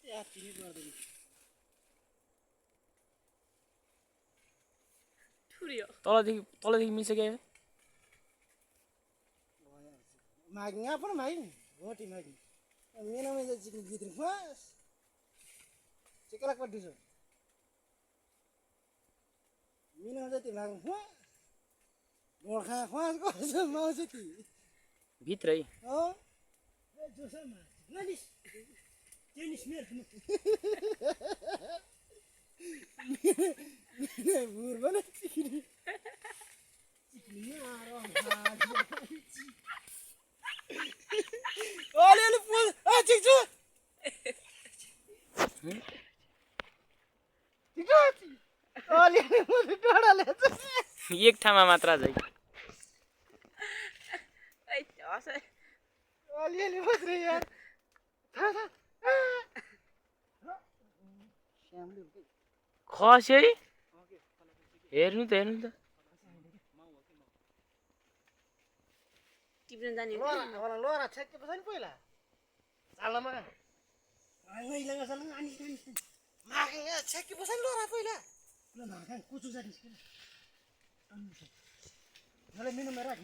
याति नै पर्दैन ठुरियो तलदेखि मिल्छ क्या माग्ने यहाँ पनि माग्ने रोटी माग्ने मेनामा चाहिँ चिकन भित्र खुवास चिकला कट्टी छ मेनामा चाहिँ त्यो माग्नु खुवास गोर्खा खुवास कसो माउँछ ती भित्रै हो जोसमा नलिस टेनिस मेरो बुर बना चिकनी चिकनी अलिअलि पोल चिक्छु अलिअलि डढाले एक ठाउँमा मात्र झै अलिअलि मात्रै यार खस है हेर्नु त टिप्न जाने लोरा छेकेको छ नि पहिला चाल्नमा मागे छेकेको छ नि लोरा पहिला कुचु जाने मेनुमा राख